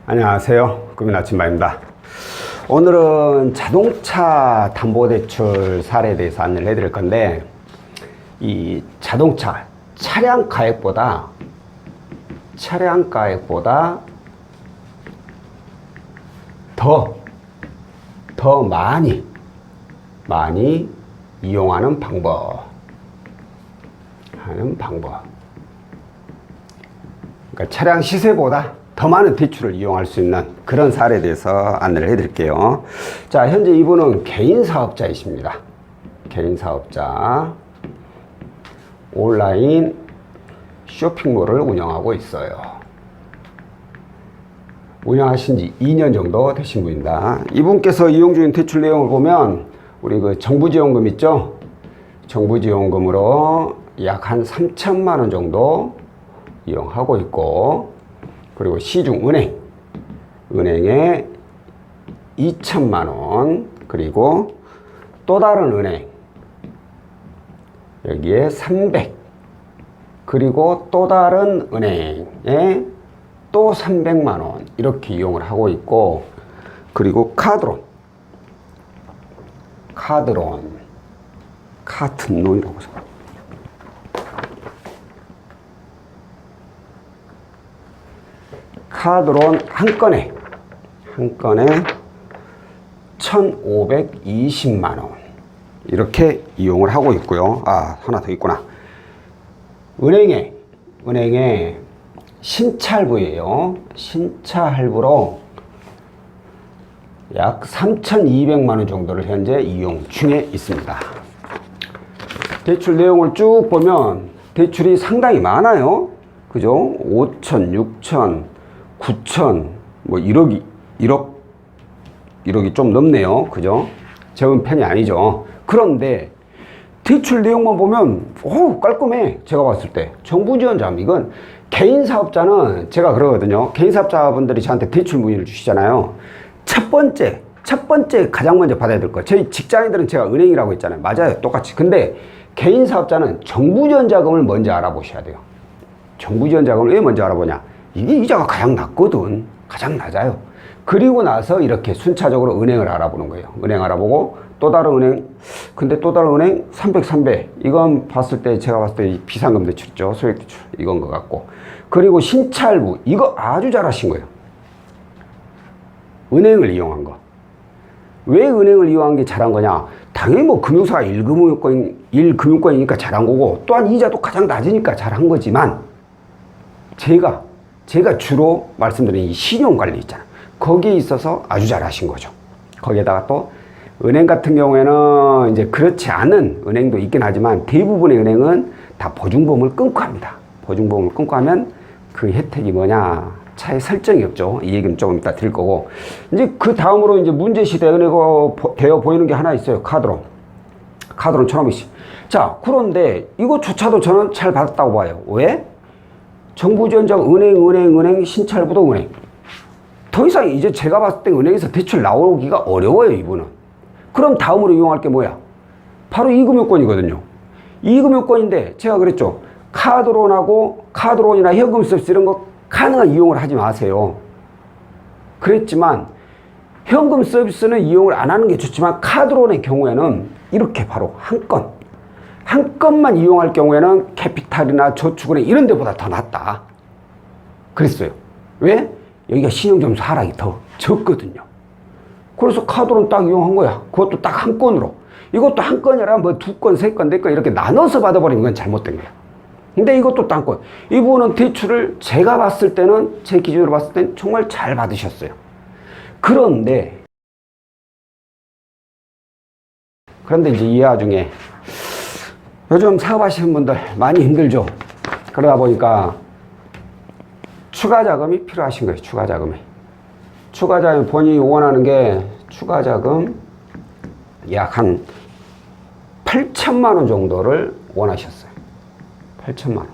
안녕하세요. 금연 아침마입니다. 오늘은 자동차 담보대출 사례에 대해서 안내를 해드릴 건데, 이 자동차 차량 가액보다 더 많이 이용하는 방법. 그러니까 차량 시세보다 더 많은 대출을 이용할 수 있는 그런 사례에 대해서 안내를 해드릴게요. 자, 현재 이분은 개인 사업자이십니다. 개인 사업자. 온라인 쇼핑몰을 운영하고 있어요. 운영하신 지 2년 정도 되신 분입니다. 이분께서 이용 중인 대출 내용을 보면 우리 그 정부지원금 있죠? 정부지원금으로 약 한 3천만 원 정도 이용하고 있고, 그리고 시중은행에 2천만 원, 그리고 또 다른 은행 여기에 300, 그리고 또 다른 은행에 또 300만 원 이렇게 이용을 하고 있고, 그리고 카드론이라고 해서 카드론 한 건에 1,520만 원 이렇게 이용을 하고 있고요. 아, 하나 더 있구나. 은행에 신차할부예요. 신차할부로 약 3,200만 원 정도를 현재 이용 중에 있습니다. 대출 내용을 쭉 보면 대출이 상당히 많아요. 그죠? 5천, 6천, 9천, 뭐 1억이 좀 넘네요. 그죠? 적은 편이 아니죠. 그런데 대출 내용만 보면 깔끔해. 제가 봤을 때 정부지원자금, 이건 개인 사업자는 제가 그러거든요. 개인 사업자분들이 저한테 대출 문의를 주시잖아요. 첫 번째 가장 먼저 받아야 될 거, 저희 직장인들은 제가 은행이라고 했잖아요. 맞아요, 똑같이. 근데 개인 사업자는 정부지원자금을 먼저 알아보셔야 돼요. 정부지원자금을 왜 먼저 알아보냐? 이게 이자가 가장 낮거든. 가장 낮아요. 그리고 나서 이렇게 순차적으로 은행을 알아보는 거예요. 은행 알아보고 또 다른 은행, 근데 또 다른 은행 300 이건 봤을 때, 제가 봤을 때 비상금 대출이죠. 소액 대출 이건 것 같고, 그리고 신차할부 이거 아주 잘하신 거예요. 은행을 이용한 거. 왜 은행을 이용한 게 잘한 거냐? 당연히 뭐 금융사가 1금융권이니까 잘한 거고, 또한 이자도 가장 낮으니까 잘한 거지만, 제가 주로 말씀드린 이 신용관리 있잖아요. 거기에 있어서 아주 잘하신 거죠. 거기에다가 또 은행 같은 경우에는 이제 그렇지 않은 은행도 있긴 하지만 대부분의 은행은 다 보증보험을 끊고 합니다. 보증보험을 끊고 하면 그 혜택이 뭐냐? 차에 설정이 없죠. 이 얘기는 조금 이따 드릴 거고, 이제 그 다음으로 이제 문제시대가 되어 보이는 게 하나 있어요. 카드론 1,500씩. 자, 그런데 이거조차도 저는 잘 받았다고 봐요. 왜? 정부지원자금 은행, 신차할부도 은행. 더 이상 이제 제가 봤을 때 은행에서 대출 나오기가 어려워요, 이분은. 그럼 다음으로 이용할 게 뭐야? 바로 이금융권이거든요. 이금융권인데 제가 그랬죠. 카드론이나 현금 서비스 이런 거 가능한 이용을 하지 마세요. 그랬지만 현금 서비스는 이용을 안 하는 게 좋지만, 카드론의 경우에는 이렇게 바로 한 건만 이용할 경우에는 캐피탈이나 저축은행 이런 데보다 더 낫다. 그랬어요. 왜? 여기가 신용점수 하락이 더 적거든요. 그래서 카드론 딱 이용한 거야. 그것도 딱 한 건으로. 이것도 한 건이라 뭐 2건, 3건, 4건 이렇게 나눠서 받아버리면 건 잘못된 거야. 근데 이것도 딱 한 건. 이분은 대출을 제가 봤을 때는, 제 기준으로 봤을 때는 정말 잘 받으셨어요. 그런데 이제 이 와중에 요즘 사업하시는 분들 많이 힘들죠. 그러다 보니까 추가 자금이 필요하신 거예요. 추가 자금 본인이 원하는 게 추가 자금 약 한 8천만 원 정도를 원하셨어요. 8천만 원.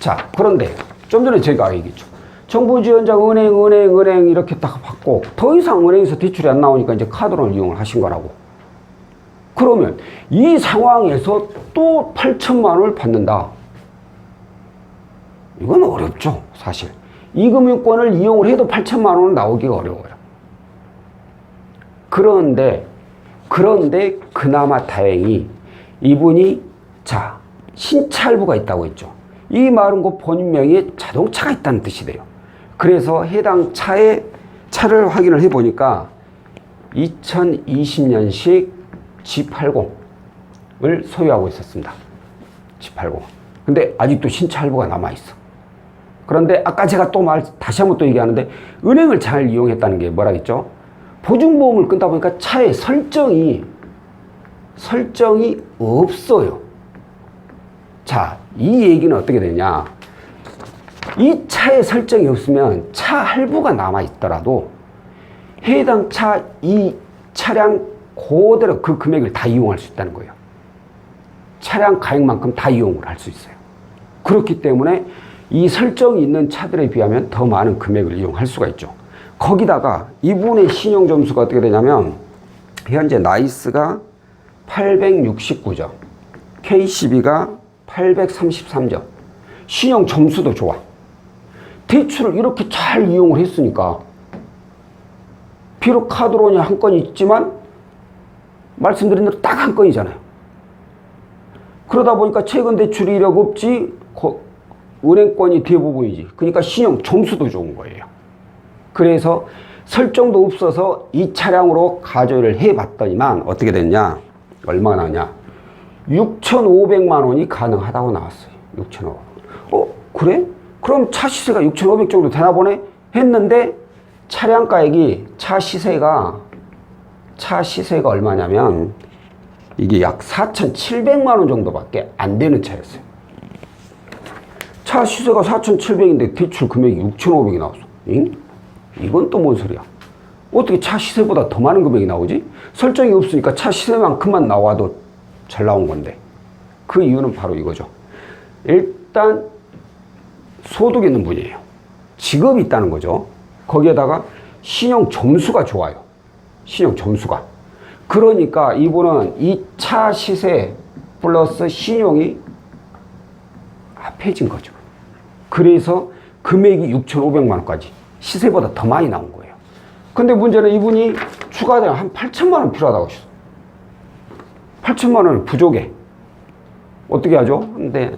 자, 그런데 좀 전에 제가 얘기했죠. 정부지원자금 은행 이렇게 딱 받고 더 이상 은행에서 대출이 안 나오니까 이제 카드론을 이용을 하신 거라고. 그러면 이 상황에서 또 8천만 원을 받는다. 이건 어렵죠, 사실. 이 금융권을 이용을 해도 8천만 원은 나오기가 어려워요. 그런데 그나마 다행히 이분이 자, 신차 할부가 있다고 했죠. 이 말은 그 본인 명의에 자동차가 있다는 뜻이 돼요. 그래서 해당 차를 확인을 해보니까 2020년식 G80을 소유하고 있었습니다. G80. 근데 아직도 신차 할부가 남아있어. 그런데 아까 제가 다시 한번 또 얘기하는데 은행을 잘 이용했다는 게 뭐라 했죠? 보증보험을 끊다 보니까 차에 설정이 없어요. 자, 이 얘기는 어떻게 되냐? 이 차에 설정이 없으면 차 할부가 남아있더라도 해당 이 차량 그대로 그 금액을 다 이용할 수 있다는 거예요. 차량 가액만큼 다 이용을 할 수 있어요. 그렇기 때문에 이 설정이 있는 차들에 비하면 더 많은 금액을 이용할 수가 있죠. 거기다가 이분의 신용점수가 어떻게 되냐면 현재 나이스가 869점, K12가 833점, 신용 점수도 좋아. 대출을 이렇게 잘 이용을 했으니까 비록 카드론이 한 건이 있지만 말씀드린 대로 딱 한 건이잖아요. 그러다 보니까 최근 대출 이력 없지 은행권이 대부분이지. 그러니까 신용 점수도 좋은 거예요. 그래서 설정도 없어서 이 차량으로 가조를 해봤더니만 어떻게 됐냐? 얼마가 나왔냐? 6,500만 원이 가능하다고 나왔어요. 6,500. 그래? 그럼 차 시세가 6,500 정도 되나 보네? 했는데 차량 가액이 차 시세가 얼마냐면 이게 약 4,700만 원 정도밖에 안 되는 차였어요. 차 시세가 4,700인데 대출 금액이 6,500이 나왔어. 응? 이건 또 뭔 소리야? 어떻게 차 시세보다 더 많은 금액이 나오지? 설정이 없으니까 차 시세만큼만 나와도 잘 나온 건데. 그 이유는 바로 이거죠. 일단 소득이 있는 분이에요. 직업이 있다는 거죠. 거기에다가 신용 점수가 좋아요. 신용 점수가. 그러니까 이분은 이 차 시세 플러스 신용이 합해진 거죠. 그래서 금액이 6,500만 원까지 시세보다 더 많이 나온 거예요. 근데 문제는 이분이 추가되면 한 8천만 원 필요하다고 하셨어. 8천만 원은 부족해. 어떻게 하죠? 근데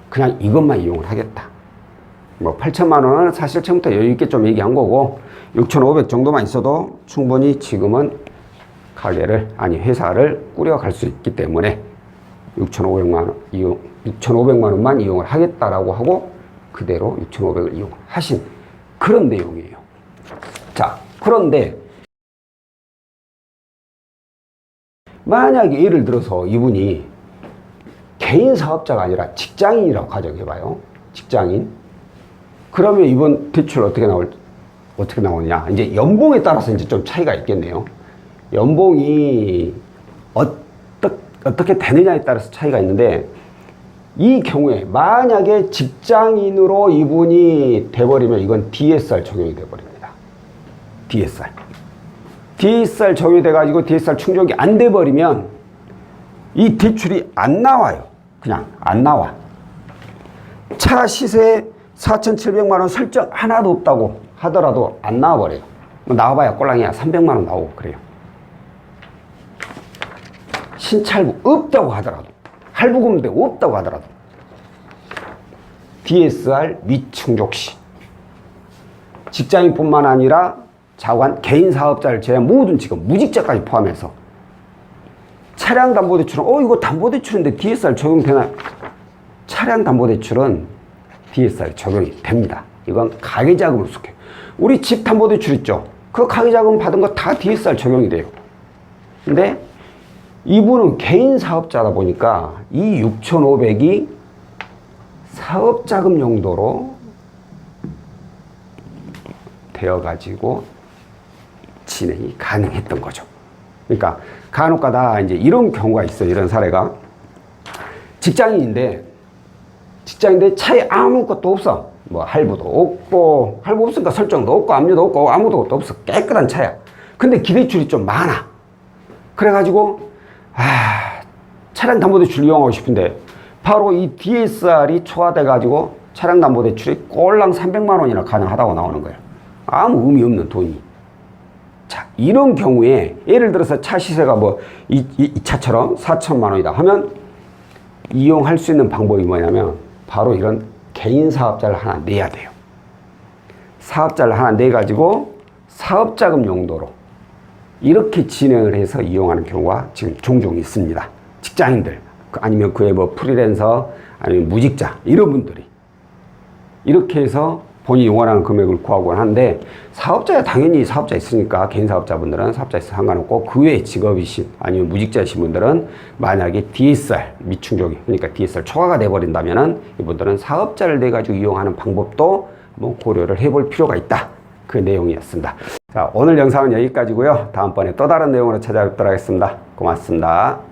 그냥 이것만 이용을 하겠다. 뭐 8천만 원은 사실 처음부터 여유 있게 좀 얘기한 거고 6,500 정도만 있어도 충분히 지금은 회사를 꾸려갈 수 있기 때문에 6,500만 원만 이용을 하겠다라고 하고 그대로 6,500을 이용하신 그런 내용이에요. 자, 그런데 만약에 예를 들어서 이분이 개인 사업자가 아니라 직장인이라고 가정해봐요. 직장인. 그러면 이번 대출 어떻게 나오느냐. 이제 연봉에 따라서 이제 좀 차이가 있겠네요. 연봉이 어떻게 되느냐에 따라서 차이가 있는데 이 경우에 만약에 직장인으로 이분이 돼버리면 이건 DSR 적용이 돼버립니다. DSR 적용이 돼가지고 DSR 충족이 안 돼버리면 이 대출이 안 나와요. 그냥 안 나와. 차 시세 4,700만 원 설정 하나도 없다고 하더라도 안 나와버려요. 나와봐야 꼴랑이야. 300만 원 나오고 그래요. 신차할부 없다고 하더라도, 할부금도 없다고 하더라도 DSR 미충족 시 직장인뿐만 아니라 자관, 개인 사업자를 제외한 모든 직업, 무직자까지 포함해서 차량 담보대출은 이거 담보대출인데 DSR 적용되나? 차량 담보대출은 DSR 적용이 됩니다. 이건 가계자금으로 속해요. 우리 집 담보대출 있죠? 그 가계자금 받은 거 다 DSR 적용이 돼요. 근데 이분은 개인 사업자다 보니까 이 6,500이 사업자금 용도로 되어가지고 진행이 가능했던 거죠. 그러니까 간혹가다 이제 이런 경우가 있어요. 이런 사례가 직장인인데 차에 아무것도 없어. 뭐 할부도 없고, 할부 없으니까 설정도 없고 압류도 없고 아무것도 없어. 깨끗한 차야. 근데 기대출이 좀 많아. 그래가지고 차량 담보대출 이용하고 싶은데 바로 이 DSR이 초과돼가지고 차량담보대출이 꼴랑 300만 원이나 가능하다고 나오는 거예요. 아무 의미 없는 돈이. 자, 이런 경우에 예를 들어서 차 시세가 뭐 이 차처럼 4천만 원이다 하면 이용할 수 있는 방법이 뭐냐면 바로 이런 개인 사업자를 하나 내야 돼요. 사업자를 하나 내 가지고 사업자금 용도로 이렇게 진행을 해서 이용하는 경우가 지금 종종 있습니다. 직장인들 아니면 그의 뭐 프리랜서 아니면 무직자 이런 분들이 이렇게 해서 본인이 원하는 금액을 구하곤 하는데, 사업자야 당연히 사업자 있으니까 개인 사업자분들은 사업자 있어 상관없고, 그 외에 직업이신 아니면 무직자이신 분들은 만약에 DSR 미충족이, 그러니까 DSR 초과가 돼버린다면은 이분들은 사업자를 내 가지고 이용하는 방법도 한번 고려를 해볼 필요가 있다, 그 내용이었습니다. 자, 오늘 영상은 여기까지고요. 다음번에 또 다른 내용으로 찾아뵙도록 하겠습니다. 고맙습니다.